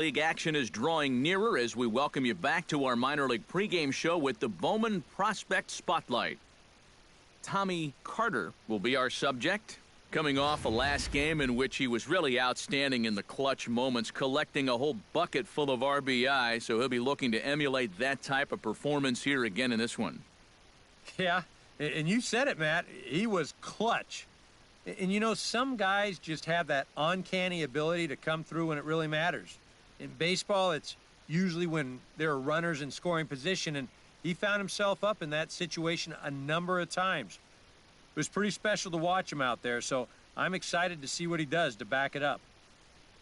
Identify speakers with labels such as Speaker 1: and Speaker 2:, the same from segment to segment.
Speaker 1: League action is drawing nearer as we welcome you back to our minor league pregame show with the Bowman Prospect Spotlight. Tommy Carter will be our subject. Coming off a last game in which he was really outstanding in the clutch moments, collecting a whole bucket full of RBI, so he'll be looking to emulate that type of performance here again in this one.
Speaker 2: Yeah, and you said it, Matt. He was clutch. And you know, some guys just have that uncanny ability to come through when it really matters. In baseball, it's usually when there are runners in scoring position, and he found himself up in that situation a number of times. It was pretty special to watch him out there, so I'm excited to see what he does to back it up.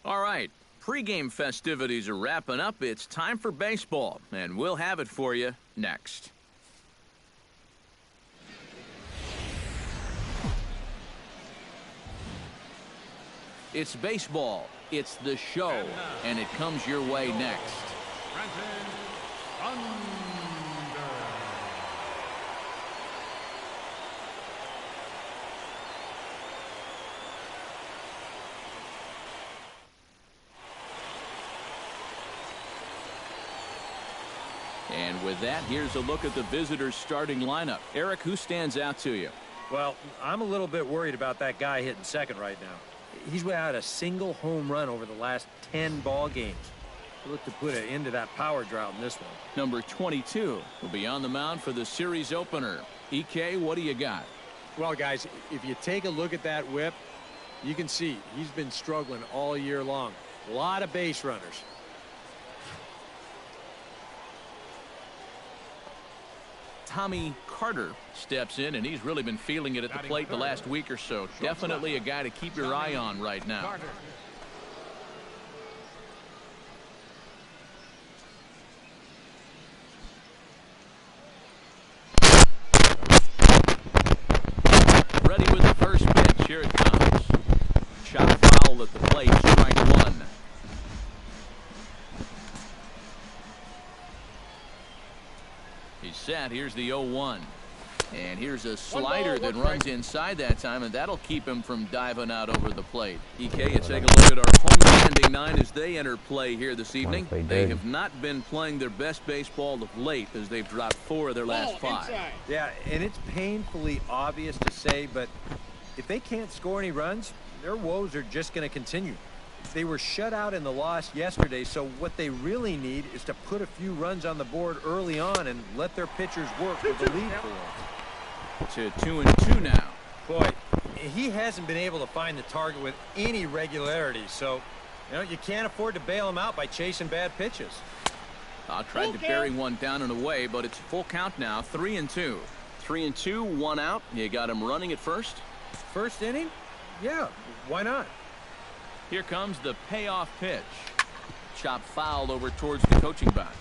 Speaker 1: All right, pregame festivities are wrapping up. It's time for baseball, and we'll have it for you next. It's baseball. It's the show, and it comes your way next. And with that, here's a look at the visitors' starting lineup. Eric, who stands out to you?
Speaker 2: Well, I'm a little bit worried about that guy hitting second right now. He's without a single home run over the last 10 ball games. He'll look to put an end to that power drought in this one.
Speaker 1: Number 22 will be on the mound for the series opener. EK, what do you got?
Speaker 3: Well, guys, if you take a look at that whip, you can see he's been struggling all year long. A lot of base runners.
Speaker 1: Tommy Carter steps in, and he's really been feeling it at the plate the last week or so. Definitely a guy to keep your eye on right now. Ready with the first pitch. Here it comes. Chop foul at the plate. Strike one. He's set. Here's the 0-1. And here's a slider that runs inside that time, and that'll keep him from diving out over the plate. EK, you take a look at our home standing nine as they enter play here this evening. They have not been playing their best baseball of late as they've dropped 4 of their last 5.
Speaker 2: Yeah, and it's painfully obvious to say, but if they can't score any runs, their woes are just going to continue. They were shut out in the loss yesterday, so what they really need is to put a few runs on the board early on and let their pitchers work with the lead for once.
Speaker 1: To 2-2 now.
Speaker 2: Boy, he hasn't been able to find the target with any regularity, so you can't afford to bail him out by chasing bad pitches.
Speaker 1: Tried to bury one down and away, but it's full count now. 3-2. 3-2, 1 out. You got him running at first.
Speaker 2: First inning? Yeah, why not?
Speaker 1: Here comes the payoff pitch. Chop foul over towards the coaching box.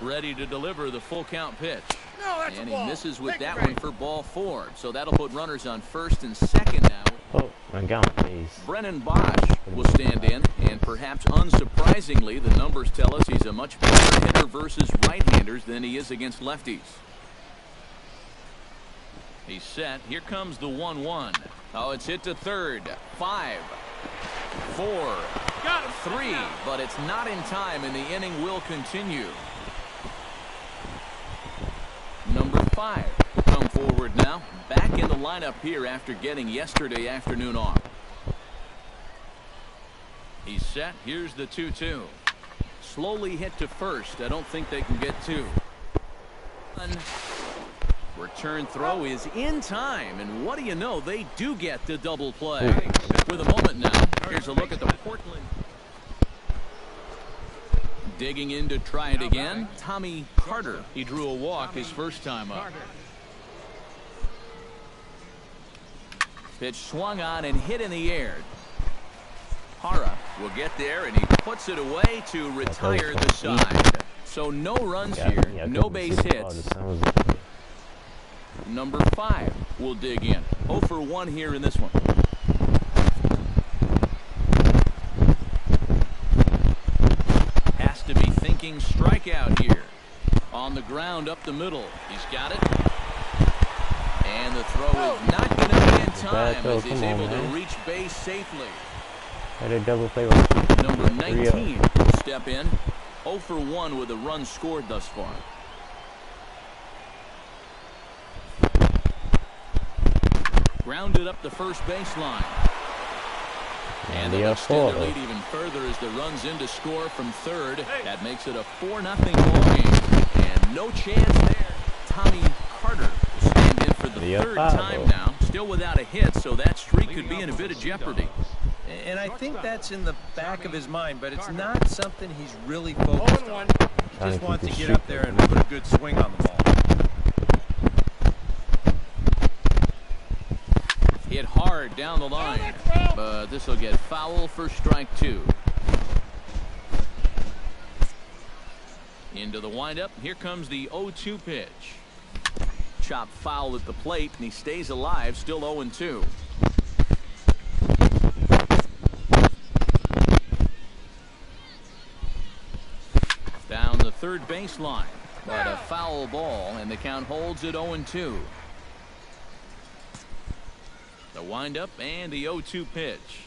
Speaker 1: Ready to deliver the full count pitch. And he misses with that one for ball 4. So that'll put runners on first and second now.
Speaker 4: Oh, my God, please.
Speaker 1: Brennan Bosch will stand in, and perhaps unsurprisingly, the numbers tell us he's a much better hitter versus right-handers than he is against lefties. He's set. Here comes the 1-1. Oh, it's hit to third. 5, 4, 3, but it's not in time, and the inning will continue. Number 5 come forward now, back in the lineup here after getting yesterday afternoon off. He's set. Here's the 2-2. Slowly hit to first. I don't think they can get 2. Return throw is in time, and what do you know, they do get the double play. With a moment now, here's a look at the Portland. Digging in to try it again, Tommy Carter. He drew a walk his first time up. Pitch swung on and hit in the air. Hara will get there, and he puts it away to retire the side. So no runs here, no base hits. Number 5 will dig in. 0 for 1 here in this one. Has to be thinking strikeout here. On the ground up the middle. He's got it. throw is not going to be in time
Speaker 4: throw.
Speaker 1: as he's
Speaker 4: Come on,
Speaker 1: able to
Speaker 4: man.
Speaker 1: reach base safely.
Speaker 4: Had a double play with
Speaker 1: Number 19 will step in. 0 for 1 with a run scored thus far. Grounded up the first baseline. And they'll extend their lead even further as the runs in to score from third. That makes it a 4-0 ball game. And no chance there. Tommy Carter will stand in for the third time now. Still without a hit, so that streak could be in a bit of jeopardy.
Speaker 2: And I think that's in the back of his mind, but it's not something he's really focused on. He just wants to get up there and put a good swing on the ball.
Speaker 1: Hit hard down the line, but this will get foul for strike 2. Into the windup. Here comes the 0-2 pitch. Chop foul at the plate, and he stays alive, still 0-2. Down the third baseline, but a foul ball, and the count holds at 0-2. The windup and the 0-2 pitch.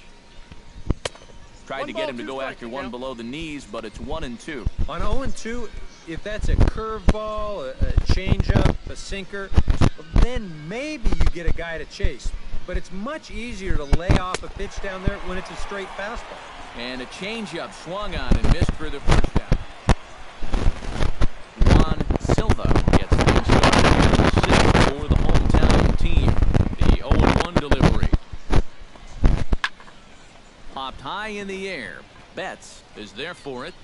Speaker 1: Tried to get him to go after one below the knees, but it's 1-2.
Speaker 2: On 0-2, if that's a curveball, a changeup, a sinker, then maybe you get a guy to chase. But it's much easier to lay off a pitch down there when it's a straight fastball.
Speaker 1: And a changeup swung on and missed for the first down. Juan Silva gets things started here in the 6th for the hometown team. The 0-1 delivery. Popped high in the air. Betts is there for it.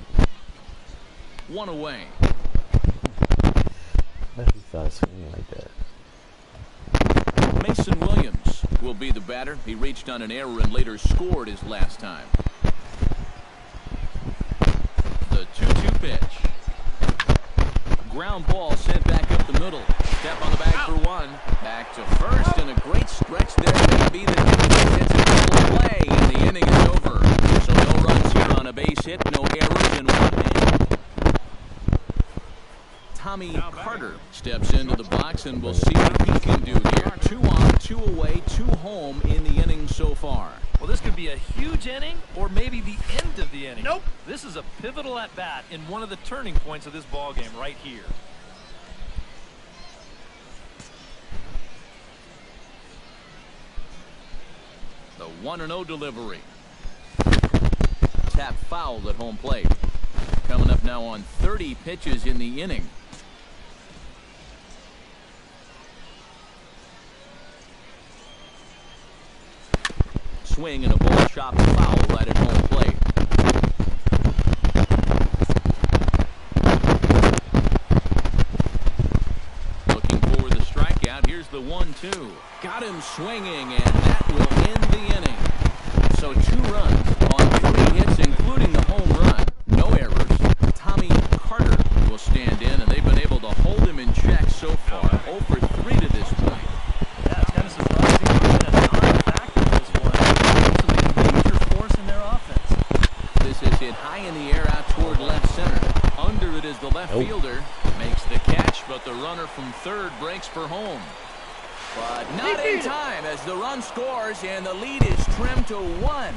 Speaker 1: 1 away.
Speaker 4: He started swinging like that.
Speaker 1: Mason Williams will be the batter. He reached on an error and later scored his last time. The 2-2 pitch. Ground ball sent back up the middle. Step on the bag for 1. Back to first, and a great stretch there. Maybe the hits a double play, and the inning is over. So no runs here on a base hit, no errors, and 1 man. Tommy Carter steps into the box, and we'll see what he can do here. 2 on, 2 away, 2 home in the inning so far.
Speaker 5: Well, this could be a huge inning or maybe the end of the inning. Nope. This is a pivotal at-bat in one of the turning points of this ball game right here.
Speaker 1: The 1-0 delivery. Tap foul at home plate. Coming up now on 30 pitches in the inning. Swing and a ball chopped foul right at home plate. Looking for the strikeout. Here's the 1-2. Got him swinging, and that will end the inning. So 2 runs on 3 hits, including the home run. No errors. Tommy Carter will stand in, and they've been able to hold him in check so far. 0 for 3 to this point.
Speaker 5: Yeah, it's kind of surprising. He's been a non-factor in this one. Actually, a major force in their offense.
Speaker 1: This is hit high in the air out toward left center. Under it is the left fielder. Makes the catch, but the runner from third breaks for home. But not in time as the run scores, and the lead is trimmed to 1.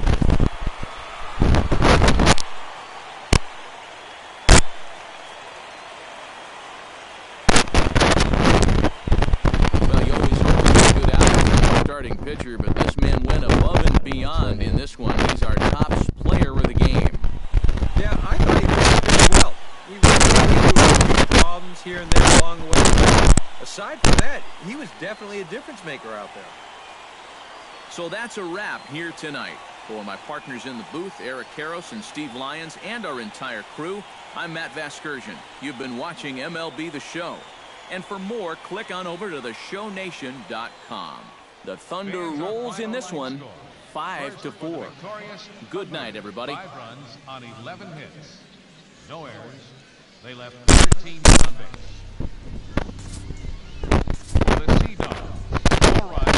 Speaker 1: Well, you always hope to get a good outing from the starting pitcher, but this man went above and beyond in this one. He's our top player of the game.
Speaker 2: Yeah, I thought he pitched pretty well. He ran into a few problems here and there along the way. Aside from that, he was definitely a difference maker out there.
Speaker 1: So that's a wrap here tonight. For my partners in the booth, Eric Karros and Steve Lyons, and our entire crew, I'm Matt Vasgersian. You've been watching MLB The Show. And for more, click on over to theshownation.com. The Thunder rolls in this one, 5-4. Good night, everybody.
Speaker 6: 5 runs on 11 hits. No errors. They left 13 on base. The Sea Dogs, 4 runs.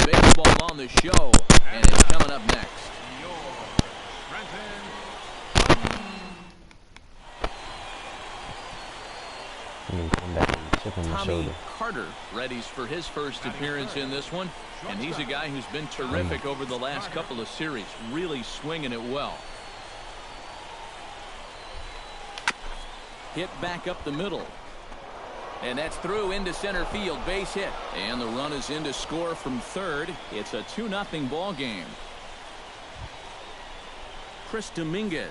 Speaker 1: Baseball on the show, and it's coming up next.
Speaker 4: And he come back and chip on my
Speaker 1: Tommy
Speaker 4: shoulder.
Speaker 1: Carter readies for his first appearance in this one. And he's a guy who's been terrific over the last couple of series. Really swinging it well. Hit back up the middle. And that's through into center field. Base hit. And the run is in to score from third. It's a 2-0 ball game. Chris Dominguez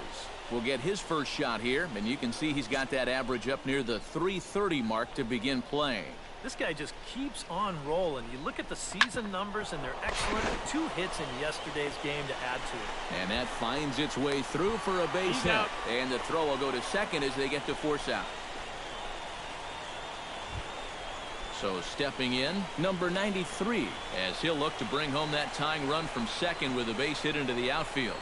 Speaker 1: will get his first shot here. And you can see he's got that average up near the .330 mark to begin play.
Speaker 5: This guy just keeps on rolling. You look at the season numbers, and they're excellent. 2 hits in yesterday's game to add to it.
Speaker 1: And that finds its way through for a base hit.
Speaker 5: Out.
Speaker 1: And the throw will go to second as they get to force out. So stepping in, number 93, as he'll look to bring home that tying run from second with a base hit into the outfield.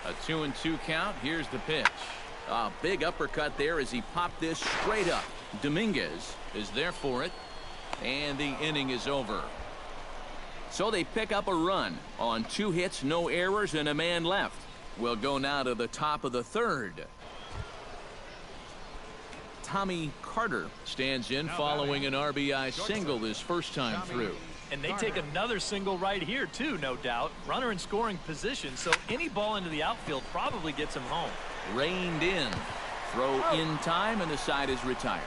Speaker 1: A 2-2 count. Here's the pitch. A big uppercut there as he popped this straight up. Dominguez is there for it. And the inning is over. So they pick up a run on 2 hits, no errors, and a man left. We'll go now to the top of the third. Tommy Carter stands in following an RBI single his first time through.
Speaker 5: And they take another single right here, too, no doubt. Runner in scoring position, so any ball into the outfield probably gets him home.
Speaker 1: Reined in. Throw in time, and the side is retired.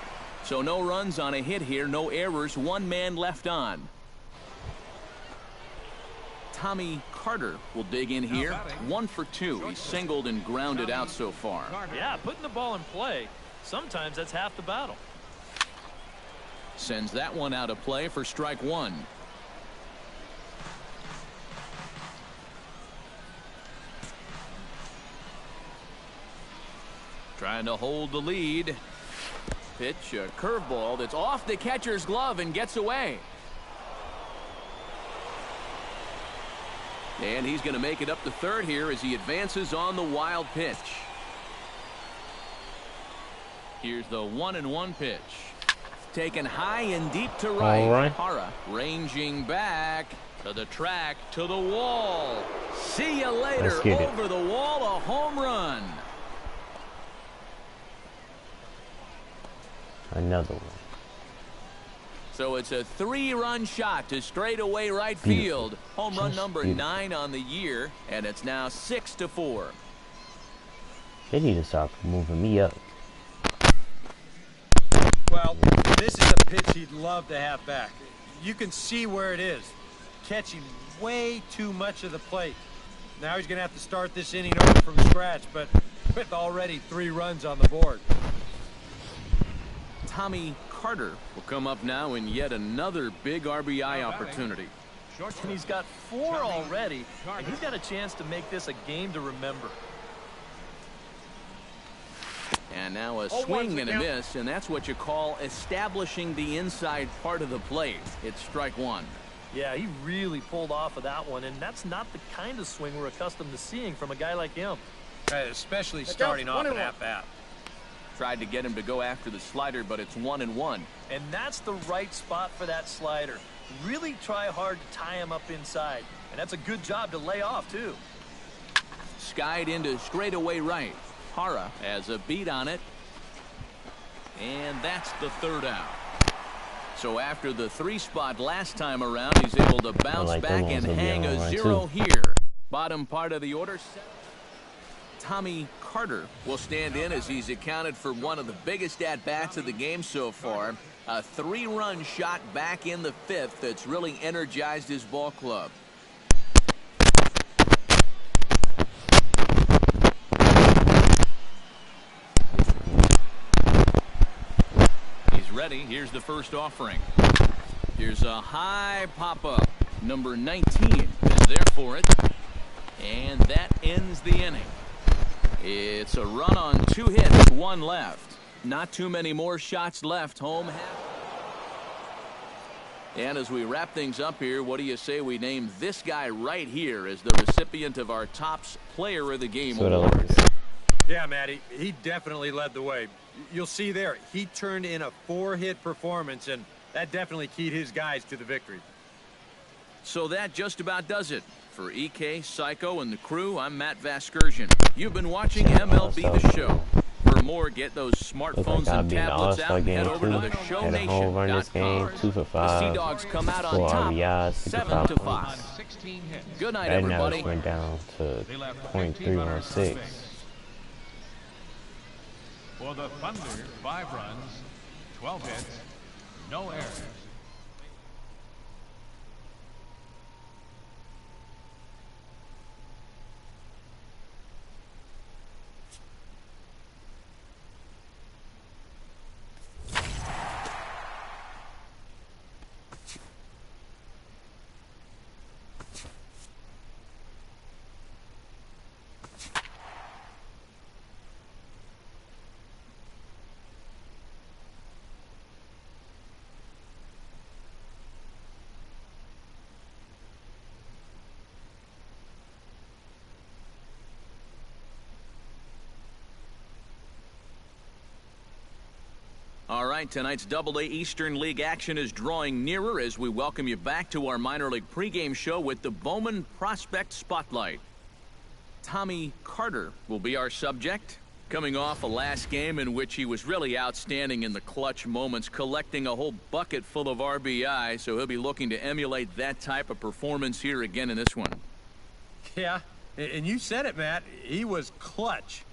Speaker 1: So no runs on a hit here, no errors, 1 man left on. Tommy Carter will dig in here. 1 for 2. He's singled and grounded out so far.
Speaker 5: Yeah, putting the ball in play, sometimes that's half the battle.
Speaker 1: Sends that one out of play for strike 1. Trying to hold the lead. Pitch, a curveball that's off the catcher's glove and gets away. And he's going to make it up to third here as he advances on the wild pitch. Here's the 1-1 pitch. Taken high and deep to right.
Speaker 4: All right.
Speaker 1: Hara ranging back to the track, to the wall. See you later. Over the wall, a home run.
Speaker 4: Another one.
Speaker 1: So it's a 3-run shot to straightaway right field. Home run number 9 on the year, and it's now 6-4.
Speaker 4: They need to stop moving me up.
Speaker 2: Well, this is a pitch he'd love to have back. You can see where it is. Catching way too much of the plate. Now he's going to have to start this inning over from scratch, but with already 3 runs on the board.
Speaker 1: Tommy Carter will come up now in yet another big RBI opportunity.
Speaker 5: And he's got 4 already, and he's got a chance to make this a game to remember.
Speaker 1: And now a swing and a miss, and that's what you call establishing the inside part of the plate. It's strike 1.
Speaker 5: Yeah, he really pulled off of that one, and that's not the kind of swing we're accustomed to seeing from a guy like him.
Speaker 2: Especially starting off an at-bat.
Speaker 1: Tried to get him to go after the slider, but it's 1-1.
Speaker 5: And that's the right spot for that slider. Really try hard to tie him up inside. And that's a good job to lay off, too.
Speaker 1: Skied into straightaway right. Hara has a beat on it. And that's the 3rd out. So after the 3 spot last time around, he's able to bounce back and hang a 0 here. Bottom part of the order. Tommy Carter will stand in as he's accounted for one of the biggest at-bats of the game so far. A 3-run shot back in the 5th that's really energized his ball club. He's ready. Here's the first offering. Here's a high pop-up. Number 19 is there for it. And that ends the inning. It's a run on 2 hits, 1 left. Not too many more shots left. Home half. And as we wrap things up here, what do you say we name this guy right here as the recipient of our Topps Player of the Game award?
Speaker 2: Yeah, Matty, he definitely led the way. You'll see there, he turned in a 4-hit performance, and that definitely keyed his guys to the victory.
Speaker 1: So that just about does it. For EK, Psycho, and the crew, I'm Matt Vasgersian. You've been watching MLB The Show. For more, get those
Speaker 4: Looks
Speaker 1: smartphones
Speaker 4: like I'll
Speaker 1: and
Speaker 4: be in the
Speaker 1: tablets
Speaker 4: All-Star
Speaker 1: out.
Speaker 4: game
Speaker 1: Head over to
Speaker 4: too.
Speaker 1: the
Speaker 4: Had a home run this game, 2 for
Speaker 1: The
Speaker 4: 5,
Speaker 1: Sea Dogs come out on
Speaker 4: 4
Speaker 1: top,
Speaker 4: RBIs,
Speaker 1: 7 to
Speaker 4: 55
Speaker 1: 5.
Speaker 4: points.
Speaker 6: 16 hits.
Speaker 1: Good night,
Speaker 4: Batting
Speaker 1: everybody.
Speaker 4: average went down to
Speaker 6: They left 15 runners on
Speaker 4: .316.
Speaker 6: base. For the Thunder, 5 runs, 12 hits, no errors.
Speaker 1: All right, tonight's Double-A Eastern League action is drawing nearer as we welcome you back to our minor league pregame show with the Bowman Prospect Spotlight. Tommy Carter will be our subject. Coming off a last game in which he was really outstanding in the clutch moments, collecting a whole bucket full of RBI, so he'll be looking to emulate that type of performance here again in this one.
Speaker 2: Yeah, and you said it, Matt. He was clutch.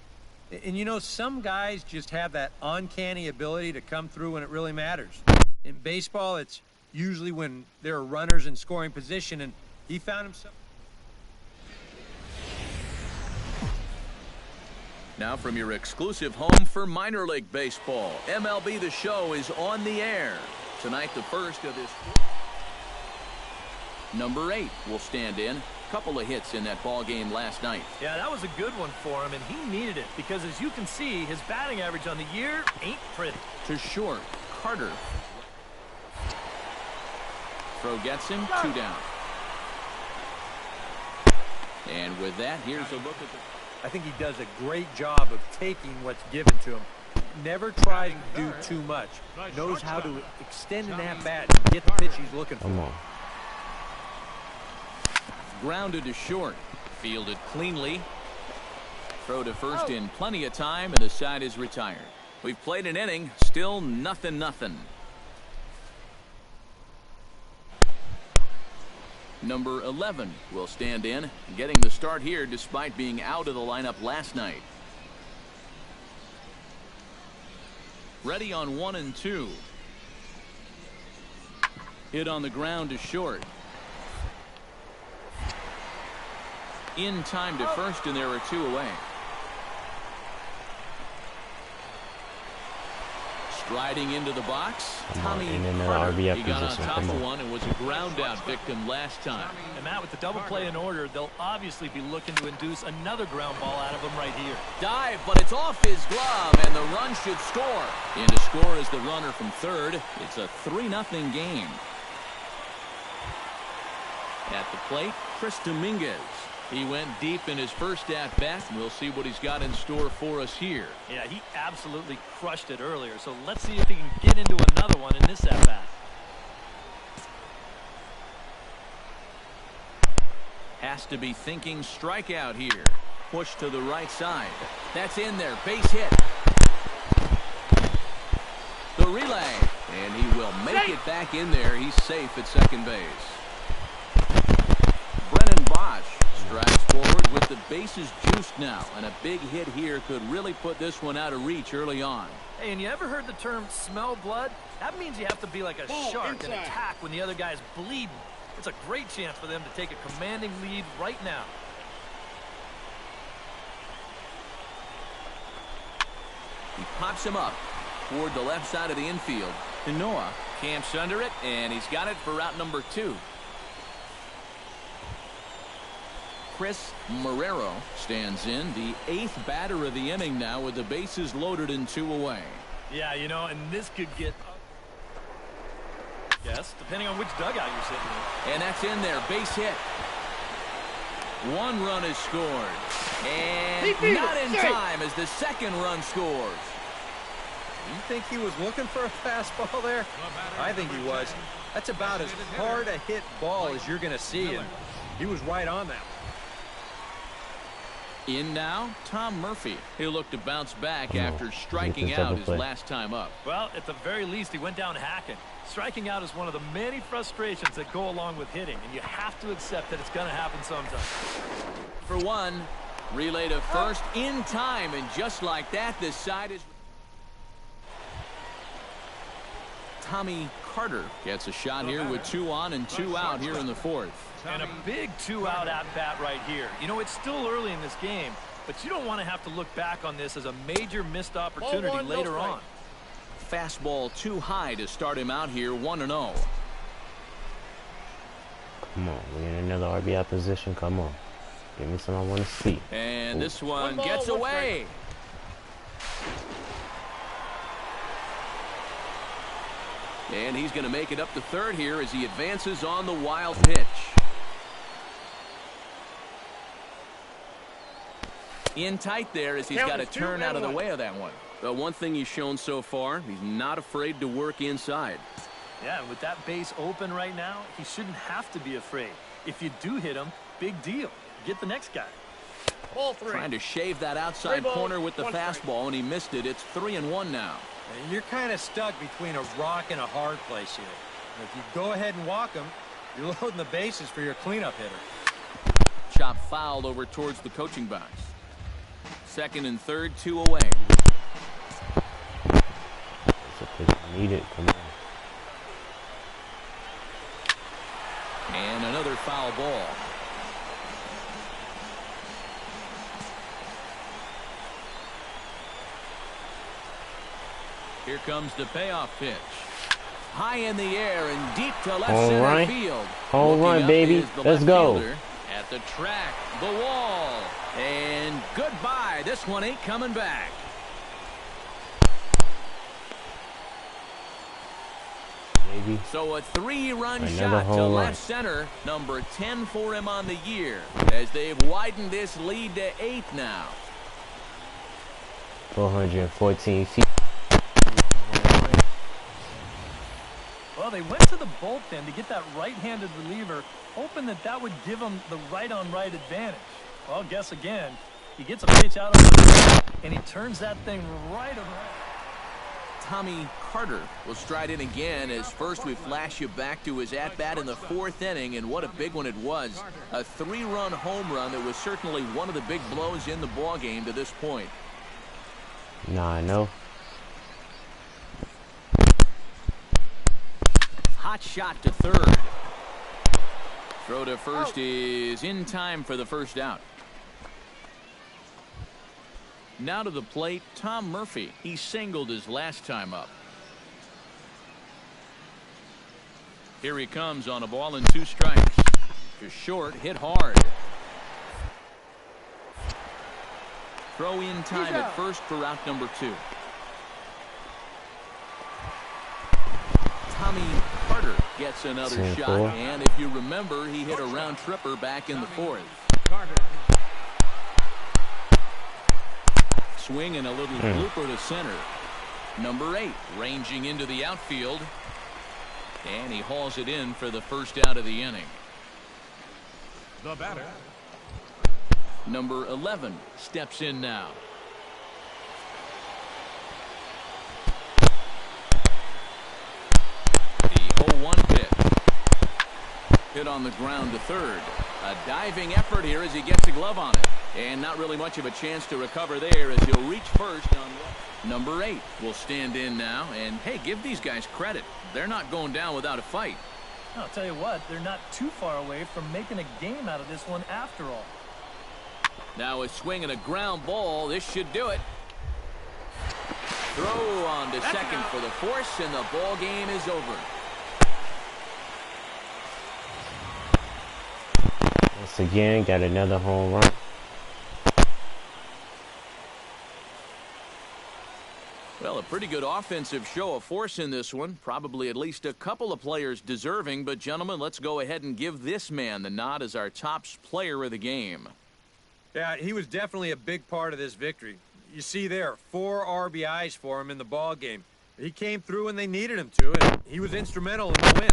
Speaker 2: And you know, some guys just have that uncanny ability to come through when it really matters. In baseball, it's usually when there are runners in scoring position, and he found himself.
Speaker 1: Now from your exclusive home for minor league baseball, MLB The Show is on the air. Tonight, the first of this. Number 8 will stand in. Couple of hits in that ball game last night.
Speaker 5: Yeah, that was a good one for him, and he needed it because, as you can see, his batting average on the year ain't pretty.
Speaker 1: To short, Carter. Throw gets him, 2 down. And with that, here's a look at the...
Speaker 2: I think he does a great job of taking what's given to him. Never tries to do too much. Knows how to extend an at-bat and get the pitch he's looking for.
Speaker 4: Come on.
Speaker 1: Grounded to short. Fielded cleanly. Throw to first in plenty of time, and the side is retired. We've played an inning. Still nothing. Number 11 will stand in, getting the start here despite being out of the lineup last night. Ready on 1 and 2. Hit on the ground to short. In time to first, and there are 2 away. Striding into the box, Tommy Carter. He got on top of one and was a ground out victim last time.
Speaker 5: And Matt, with the double play in order, they'll obviously be looking to induce another ground ball out of him right here.
Speaker 1: Dive, but it's off his glove, and the run should score. In to score is the runner from third. It's a 3-0 game. At the plate, Chris Dominguez. He went deep in his first at-bat, and we'll see what he's got in store for us here.
Speaker 5: Yeah, he absolutely crushed it earlier, so let's see if he can get into another one in this at-bat.
Speaker 1: Has to be thinking strikeout here. Push to the right side. That's in there. Base hit. The relay. And he will make it back in there. He's safe at second base. Brennan Bosch strides forward with the bases juiced now, and a big hit here could really put this one out of reach early on.
Speaker 5: Hey, and you ever heard the term smell blood? That means you have to be like a shark and attack when the other guy's bleeding. It's a great chance for them to take a commanding lead right now.
Speaker 1: He pops him up toward the left side of the infield. Noah camps under it, and he's got it for route number 2. Chris Marrero stands in, the 8th batter of the inning now with the bases loaded and 2 away.
Speaker 5: Yeah, you know, and this could get... Yes, depending on which dugout you're sitting in.
Speaker 1: And that's in there, base hit. 1 run is scored. And not in time as the second run scores.
Speaker 2: You think he was looking for a fastball there? I think he was. That's about as hard a hit ball as you're going to see, and he was right on that.
Speaker 1: In now, Tom Murphy. He'll look to bounce back after striking out his last time up.
Speaker 5: Well, at the very least, he went down hacking. Striking out is one of the many frustrations that go along with hitting, and you have to accept that it's going to happen sometime.
Speaker 1: For one, relay to first in time, and just like that, this side is... Tommy Carter gets a shot here with 2 on and 2 out here in the 4th.
Speaker 5: And a big 2-out at-bat right here. You know, it's still early in this game, but you don't want to have to look back on this as a major missed opportunity later on.
Speaker 1: Fastball too high to start him out here 1-0.
Speaker 4: Come on, we're in another RBI position. Come on. Give me something I want to see.
Speaker 1: And this one gets away. And he's going to make it up to third here as he advances on the wild pitch. In tight there as he's got to turn out of the way of that one. But one thing he's shown so far, he's not afraid to work inside.
Speaker 5: Yeah, with that base open right now, he shouldn't have to be afraid. If you do hit him, big deal. Get the next guy.
Speaker 1: Trying to shave that outside corner with the fastball, and he missed it. It's 3-1 now.
Speaker 2: And you're kind of stuck between a rock and a hard place here. And if you go ahead and walk him, you're loading the bases for your cleanup hitter.
Speaker 1: Chop fouled over towards the coaching box. Second and third, 2 away.
Speaker 4: That's a pitch needed. Come on.
Speaker 1: And another foul ball. Here comes the payoff pitch. High in the air and deep to left center field.
Speaker 4: Home run, baby. Let's go.
Speaker 1: At the track, the wall. And goodbye. This one ain't coming back.
Speaker 4: Baby.
Speaker 1: So a 3-run shot to left center. Number 10 for him on the year as they've widened this lead to 8 now.
Speaker 4: 414 feet.
Speaker 5: Well, they went to the bullpen to get that right-handed reliever, hoping that that would give them the right-on-right advantage. Well, guess again. He gets a pitch out on the and he turns that thing right around.
Speaker 1: Tommy Carter will stride in again as first we flash you back to his at-bat in the 4th inning, and what a big one it was. A 3-run home run that was certainly one of the big blows in the ballgame to this point.
Speaker 4: Nah, I know.
Speaker 1: Hot shot to third. Throw to first is in time for the first out. Now to the plate, Tom Murphy. He singled his last time up. Here he comes on a ball and 2 strikes. Just short, hit hard. Throw in time at first for out number 2. Tommy Carter gets another shot, and if you remember, he hit a round tripper back in the 4th. Swing and a little blooper to center. Number 8 ranging into the outfield, and he hauls it in for the first out of the inning.
Speaker 6: The batter.
Speaker 1: Number 11 steps in now. The 0-1 pitch. Hit on the ground to third. A diving effort here as he gets a glove on it. And not really much of a chance to recover there as he'll reach first on number 8 will stand in now. And hey, give these guys credit. They're not going down without a fight.
Speaker 5: I'll tell you what, they're not too far away from making a game out of this one after all.
Speaker 1: Now a swing and a ground ball. This should do it. Throw on to second for the force, and the ball game is over.
Speaker 4: Once again, got another home run.
Speaker 1: Well, a pretty good offensive show of force in this one. Probably at least a couple of players deserving. But, gentlemen, let's go ahead and give this man the nod as our top player of the game.
Speaker 2: Yeah, he was definitely a big part of this victory. You see there, 4 RBIs for him in the ball game. He came through when they needed him to, and he was instrumental in the win.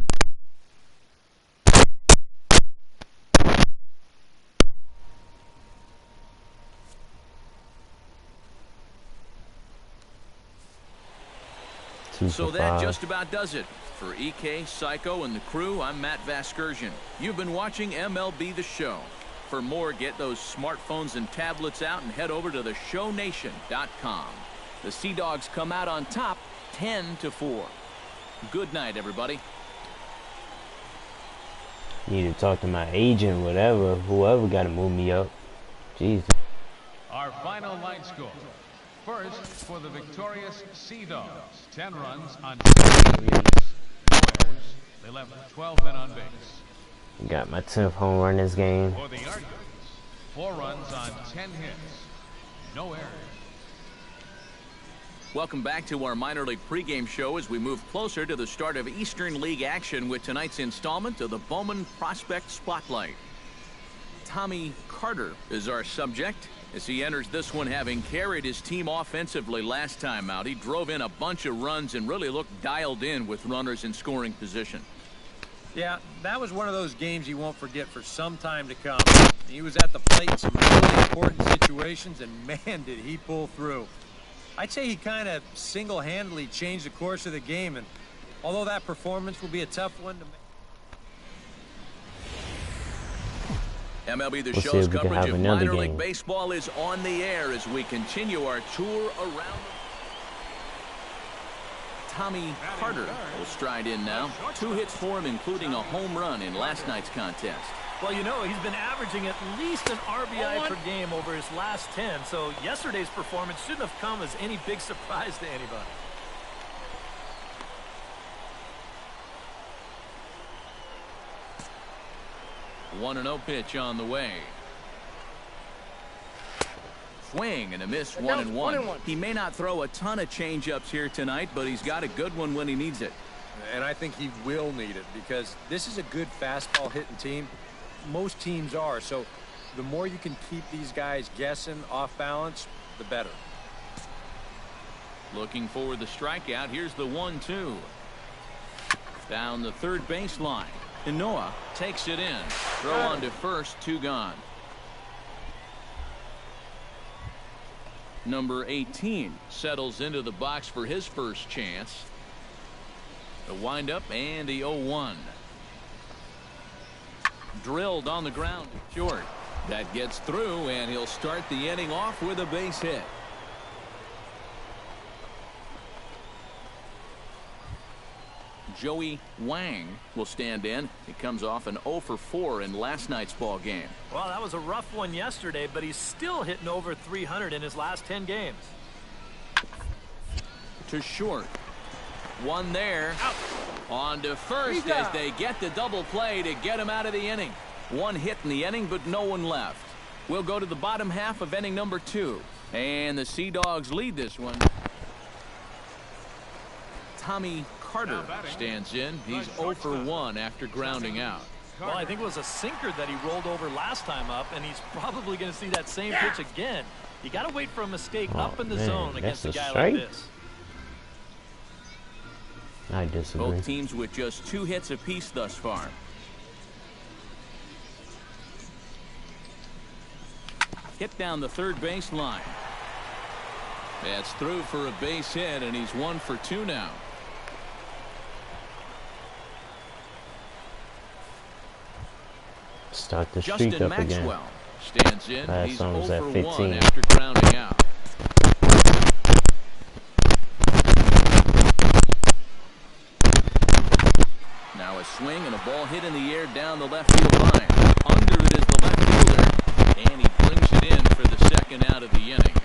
Speaker 1: So
Speaker 4: for
Speaker 1: that
Speaker 4: 5.
Speaker 1: just about does it. For EK, Psycho, and the crew, I'm Matt Vasgersian. You've been watching MLB The Show. For more, get those smartphones and tablets out and head over to theshownation.com. The Sea Dogs come out on top 10-4. Good night, everybody.
Speaker 4: Need to talk to my agent, whoever got to move me up. Jesus.
Speaker 6: Our final line score. First, for the victorious Sea Dogs, 10 runs on 16 hits. No errors. They left 12 men on base.
Speaker 4: Got my 10th home run this game.
Speaker 6: For the Arguins, 4 runs on 10 hits. No errors.
Speaker 1: Welcome back to our minor league pregame show as we move closer to the start of Eastern League action with tonight's installment of the Bowman Prospect Spotlight. Tommy Carter is our subject as he enters this one having carried his team offensively last time out. He drove in a bunch of runs and really looked dialed in with runners in scoring position.
Speaker 2: Yeah, that was one of those games you won't forget for some time to come. He was at the plate in some really important situations, and man, did he pull through. I'd say he kind of single-handedly changed the course of the game, and although that performance will be a tough one to make.
Speaker 1: MLB The
Speaker 4: We'll see
Speaker 1: Show's
Speaker 4: if we can
Speaker 1: coverage
Speaker 4: have
Speaker 1: of
Speaker 4: another
Speaker 1: minor league
Speaker 4: game.
Speaker 1: baseball is on the air as we continue our tour around. Tommy Carter will stride in now. 2 hits for him, including a home run in last night's contest.
Speaker 5: Well, you know, he's been averaging at least an RBI per game over his last 10, so yesterday's performance shouldn't have come as any big surprise to anybody.
Speaker 1: One 1-0 pitch on the way. Swing and a miss, 1-1. He may not throw a ton of changeups here tonight, but he's got a good one when he needs it.
Speaker 2: And I think he will need it because this is a good fastball hitting team. Most teams are, so the more you can keep these guys guessing off balance, the better.
Speaker 1: Looking for the strikeout. Here's the 1-2. Down the third baseline. And Noah takes it in. Throw on to first, 2 gone. Number 18 settles into the box for his first chance. The windup and the 0-1. Drilled on the ground, short. That gets through, and he'll start the inning off with a base hit. Joey Wang will stand in. He comes off an 0-for-4 in last night's ball game.
Speaker 5: Well, that was a rough one yesterday, but he's still hitting over 300 in his last 10 games.
Speaker 1: To short. One there. Out. On to first as they get the double play to get him out of the inning. 1 hit in the inning, but no one left. We'll go to the bottom half of inning number 2. And the Sea Dogs lead this one. Tommy Carter stands in. He's 0-for-1 after grounding out.
Speaker 5: Well, I think it was a sinker that he rolled over last time up, and he's probably going to see that same pitch again. You got to wait for a mistake up in the zone against a guy like this.
Speaker 4: I disagree.
Speaker 1: Both teams with just 2 hits apiece thus far. Hit down the third base line. That's through for a base hit, and he's 1-for-2 now.
Speaker 4: Start the streak
Speaker 1: Justin
Speaker 4: up
Speaker 1: Maxwell
Speaker 4: again.
Speaker 1: stands in.
Speaker 4: Last
Speaker 1: He's
Speaker 4: one was at
Speaker 1: 0-for-1
Speaker 4: 15.
Speaker 1: after grounding out. Now a swing and a ball hit in the air down the left field line. Under it is the left fielder, and he brings it in for the second out of the inning.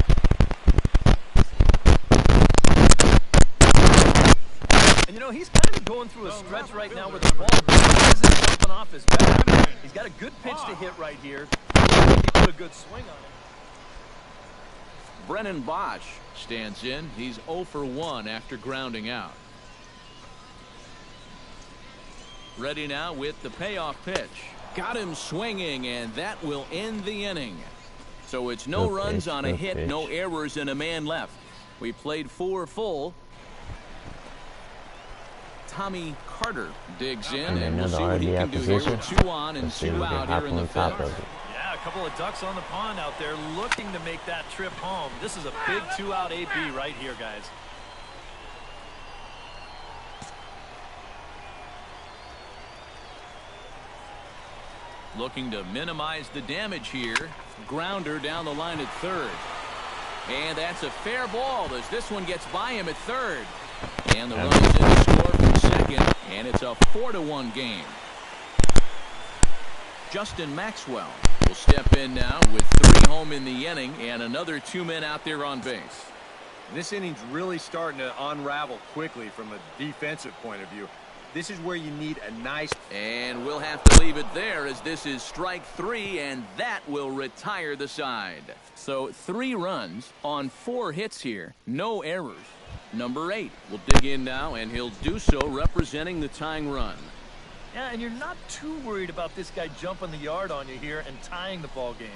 Speaker 5: And you know, he's kind of going through a stretch right now where the ball isn't jumping off his back. He's got a good pitch to hit right here. He put a good swing on it.
Speaker 1: Brennan Bosch stands in. He's 0-for-1 after grounding out. Ready now with the payoff pitch. Got him swinging, and that will end the inning. So it's no runs on a hit, no errors, and a man left. We played 4 full. Tommy Carter digs in, and we'll see what he can do here with 2 on and 2 out here in the 5th.
Speaker 5: Yeah, a couple of ducks on the pond out there looking to make that trip home. This is a big 2-out AB right here, guys.
Speaker 1: looking to minimize the damage here. Grounder down the line at third. And that's a fair ball as this one gets by him at third. And the run is in to score from second, and it's a 4-1 game. Justin Maxwell will step in now with 3 home in the inning and another 2 men out there on base.
Speaker 2: This inning's really starting to unravel quickly from a defensive point of view. This is where you need a nice...
Speaker 1: And we'll have to leave it there as this is strike 3, and that will retire the side. So 3 runs on 4 hits here. No errors. Number 8 will dig in now, and he'll do so representing the tying run.
Speaker 5: Yeah, and you're not too worried about this guy jumping the yard on you here and tying the ball game.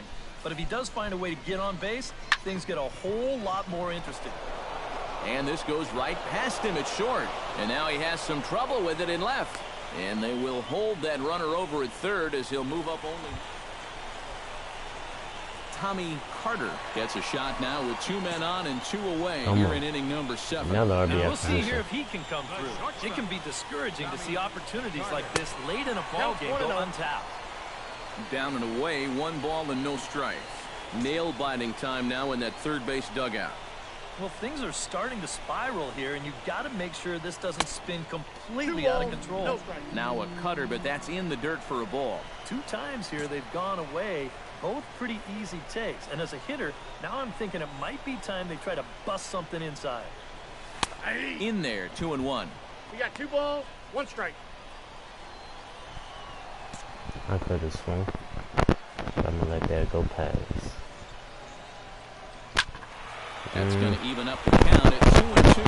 Speaker 5: But if he does find a way to get on base, things get a whole lot more interesting.
Speaker 1: And this goes right past him at short. And now he has some trouble with it in left. And they will hold that runner over at third as he'll move up only. Tommy Carter gets a shot now with 2 men on and 2 away here in inning number 7.
Speaker 4: Another RBI
Speaker 5: Now we'll see
Speaker 4: position.
Speaker 5: here if he can come through. It can be discouraging to see opportunities like this late in a ball game go untapped.
Speaker 1: Down and away, 1 ball and no strikes. Nail-biting time now in that third base dugout.
Speaker 5: Well, things are starting to spiral here, and you've got to make sure this doesn't spin completely out of control.
Speaker 1: Now a cutter, but that's in the dirt for a ball.
Speaker 5: 2 times here they've gone away, both pretty easy takes. And as a hitter, now I'm thinking it might be time they try to bust something inside.
Speaker 1: In there, 2-1.
Speaker 7: We got 2 balls, 1 strike.
Speaker 4: I could have swung. But I'm gonna let that go past.
Speaker 1: That's going to even up the count at 2-2.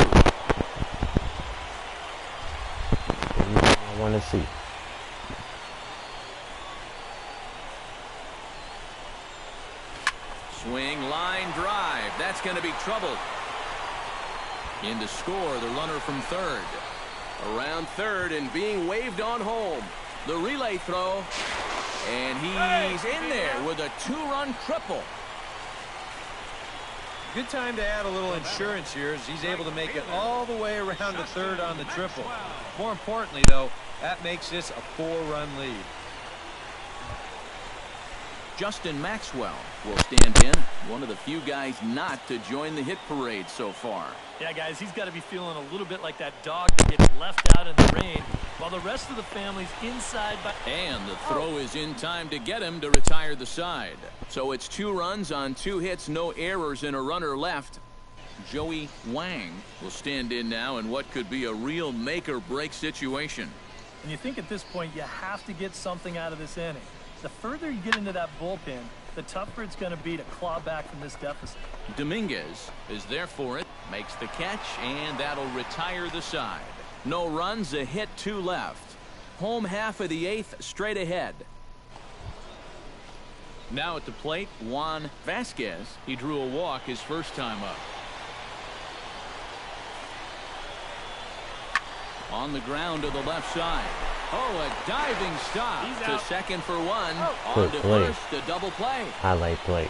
Speaker 4: I want to see.
Speaker 1: Swing, line, drive. That's going to be trouble. In to score, the runner from third. Around third and being waved on home. The relay throw. And he's in there with a 2-run triple.
Speaker 2: Good time to add a little insurance here as he's able to make it all the way around to third on the triple. More importantly, though, that makes this a 4-run lead.
Speaker 1: Justin Maxwell will stand in. One of the few guys not to join the hit parade so far.
Speaker 5: Yeah, guys, he's got to be feeling a little bit like that dog getting left out in the rain while the rest of the family's inside.
Speaker 1: And the throw is in time to get him to retire the side. So it's 2 runs on 2 hits, no errors, and a runner left. Joey Wang will stand in now in what could be a real make-or-break situation.
Speaker 5: And you think at this point you have to get something out of this inning. The further you get into that bullpen, the tougher it's going to be to claw back from this deficit.
Speaker 1: Dominguez is there for it, makes the catch, and that'll retire the side. No runs, a hit, 2 left. Home half of the 8th, straight ahead. Now at the plate, Juan Vasquez. He drew a walk his first time up. On the ground to the left side. Oh, a diving stop to second for 1. On
Speaker 4: Good
Speaker 1: to
Speaker 4: play.
Speaker 1: first, a double play.
Speaker 4: Highlight play.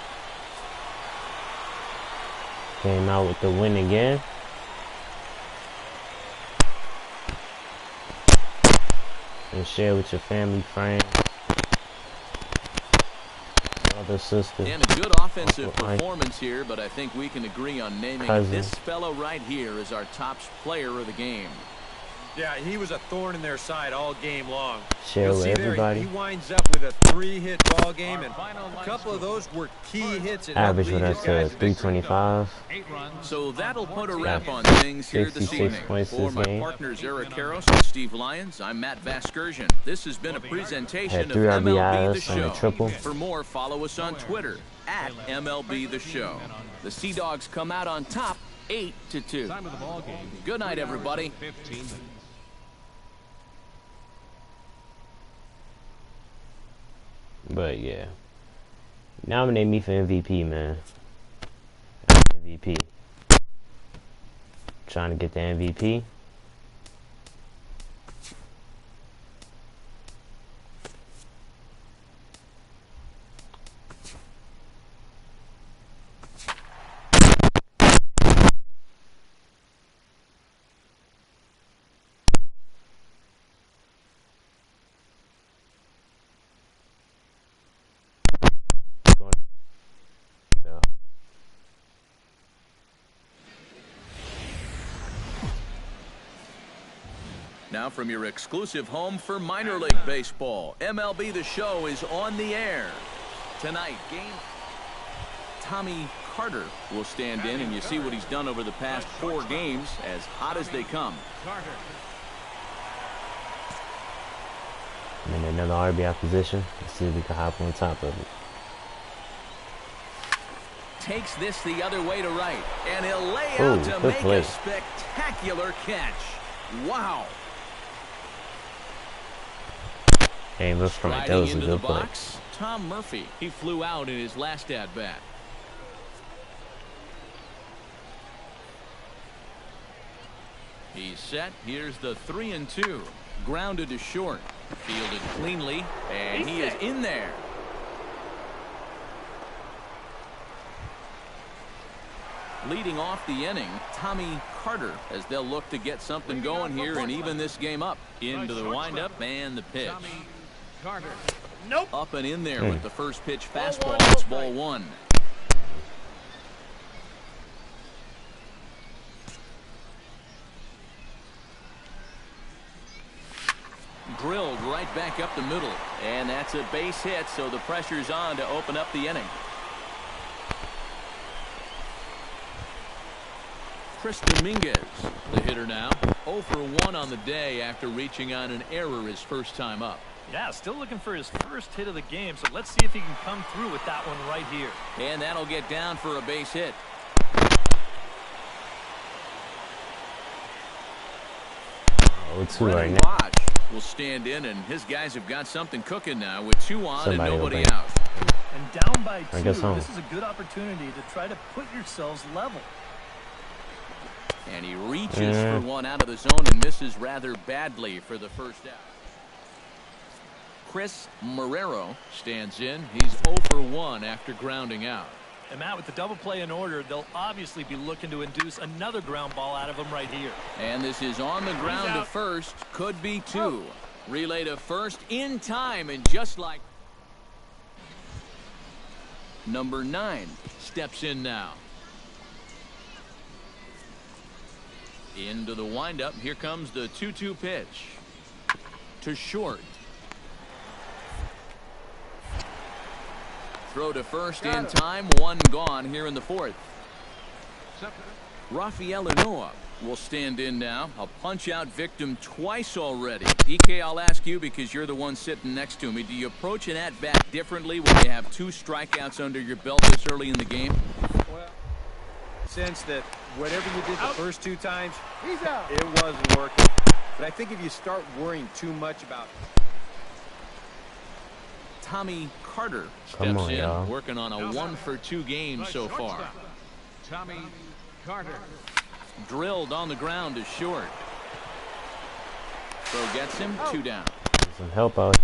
Speaker 4: Came out with the win again. And share with your family, friends, brother, sister.
Speaker 1: And a good offensive
Speaker 4: Uncle Ike.
Speaker 1: performance here, but I think we can agree on naming
Speaker 4: Cousin.
Speaker 1: this fellow right here as our top player of the game.
Speaker 2: Yeah, he was a thorn in their side all game long.
Speaker 4: Share
Speaker 2: You'll
Speaker 4: with
Speaker 2: see there,
Speaker 4: everybody.
Speaker 2: he winds up with a 3-hit ball game, and a couple of those were key hits. That helped
Speaker 4: Average
Speaker 2: lead
Speaker 4: with
Speaker 2: his
Speaker 4: us
Speaker 2: guys
Speaker 4: to
Speaker 2: to victory.
Speaker 4: 325.
Speaker 6: 8 runs.
Speaker 1: So that'll put a
Speaker 6: Yeah.
Speaker 1: wrap on things here this
Speaker 4: 66
Speaker 1: evening.
Speaker 4: points
Speaker 1: For
Speaker 4: this
Speaker 1: my
Speaker 4: game.
Speaker 1: partners Eric Karros and Steve Lyons, I'm Matt Vasgersian. This has been a presentation
Speaker 4: Had
Speaker 1: of
Speaker 4: 3
Speaker 1: MLB The
Speaker 4: RBIs and a
Speaker 1: Show.
Speaker 4: triple.
Speaker 1: For more, follow us on Twitter at MLB The Show. The Sea Dogs come out on top 8-2.
Speaker 6: Time of the ball game.
Speaker 1: Good night, everybody.
Speaker 6: 15 minutes.
Speaker 4: But yeah. Nominate me for MVP, man. MVP. Trying to get the MVP.
Speaker 1: Now from your exclusive home for minor league baseball, MLB The Show is on the air. Tonight, Tommy Carter will stand in, and you see what he's done over the past 4 games, as hot as they come.
Speaker 4: I'm in another RBI position. Let's see if we can hop on top of it.
Speaker 1: Takes this the other way to right, and he'll lay out to make a spectacular catch. Wow.
Speaker 4: Hey, look from it. That was a good play.
Speaker 1: Tom Murphy. He flew out in his last at-bat. He's set. Here's the 3-2. Grounded to short. Fielded cleanly, and he is in there. Leading off the inning, Tommy Carter, as they'll look to get something going here and even this game up. Into the windup and the pitch.
Speaker 7: Nope.
Speaker 1: Up and in there with the first pitch fastball. It's ball 1. Drilled right back up the middle, and that's a base hit, so the pressure's on to open up the inning. Chris Dominguez, the hitter now, 0 for 1 on the day after reaching on an error his first time up.
Speaker 5: Yeah, still looking for his first hit of the game, so let's see if he can come through with that one right here.
Speaker 1: And that'll get down for a base hit.
Speaker 4: Oh, 2 right now.
Speaker 1: Bosch will stand in, and his guys have got something cooking now with 2 on and nobody out.
Speaker 5: And down by 2, this is a good opportunity to try to put yourselves level.
Speaker 1: And he reaches for one out of the zone and misses rather badly for the first out. Chris Marrero stands in. He's 0 for 1 after grounding out.
Speaker 5: And Matt, with the double play in order, they'll obviously be looking to induce another ground ball out of him right here.
Speaker 1: And this is on the ground to first. Could be 2. Relay to first in time, and just like number 9 steps in now. Into the windup. Here comes the 2-2 pitch. To short. Throw to first in time. 1 gone here in the 4th. Rafael Anoa will stand in now. A punch-out victim twice already. EK, I'll ask you because you're the one sitting next to me. Do you approach an at-bat differently when you have 2 strikeouts under your belt this early in the game?
Speaker 2: Well, sense that whatever you did the first 2 times,
Speaker 7: He's out.
Speaker 2: it wasn't working. But I think if you start worrying too much about
Speaker 1: Tommy Carter steps in, working on a 1 for 2 game so far.
Speaker 6: Tommy Carter.
Speaker 1: Drilled on the ground to short. Throw gets him, 2 down.
Speaker 4: Some help out.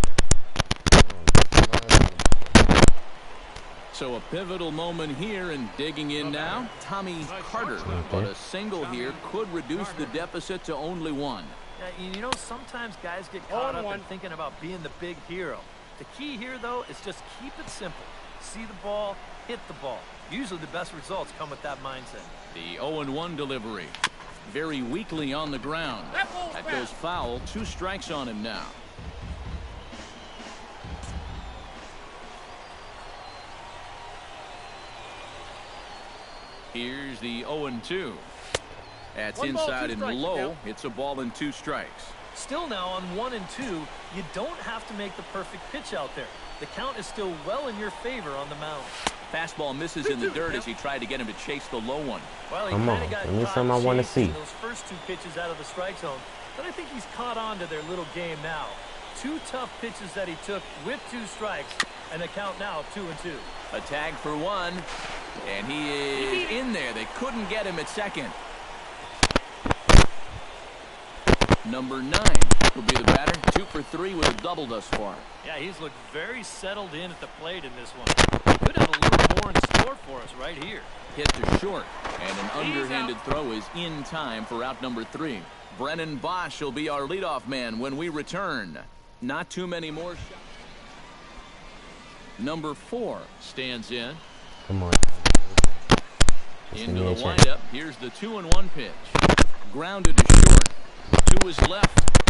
Speaker 1: So a pivotal moment here, and digging in now, Tommy Carter. But a single here could reduce the deficit to only 1.
Speaker 5: Yeah, you know, sometimes guys get caught up in thinking about being the big hero. The key here, though, is just keep it simple. See the ball, hit the ball. Usually the best results come with that mindset.
Speaker 1: The 0-1 delivery. Very weakly on the ground. That goes foul. 2 strikes on him now. Here's the 0-2. That's inside and low. It's a ball and 2 strikes.
Speaker 5: Still now on 1 and 2, you don't have to make the perfect pitch out there. The count is still well in your favor on the mound.
Speaker 1: Fastball misses in the dirt as he tried to get him to chase the low one.
Speaker 5: Well, he
Speaker 4: Come on,
Speaker 5: got
Speaker 4: give me something I want to see.
Speaker 5: those first 2 pitches out of the strike zone, but I think he's caught on to their little game now. 2 tough pitches that he took with 2 strikes, and the count now 2-2.
Speaker 1: A tag for 1, and he is in there. They couldn't get him at second. Number 9 will be the batter. 2 for 3 with a double thus far.
Speaker 5: Yeah, he's looked very settled in at the plate in this one. Could have a little more in store for us right here.
Speaker 1: Hit to short, and an underhanded throw is in time for out number 3. Brennan Bosch will be our leadoff man when we return. Not too many more shots. Number 4 stands in.
Speaker 4: Come on.
Speaker 1: Into the windup. Here's the 2-1 pitch. Grounded to short. To his left.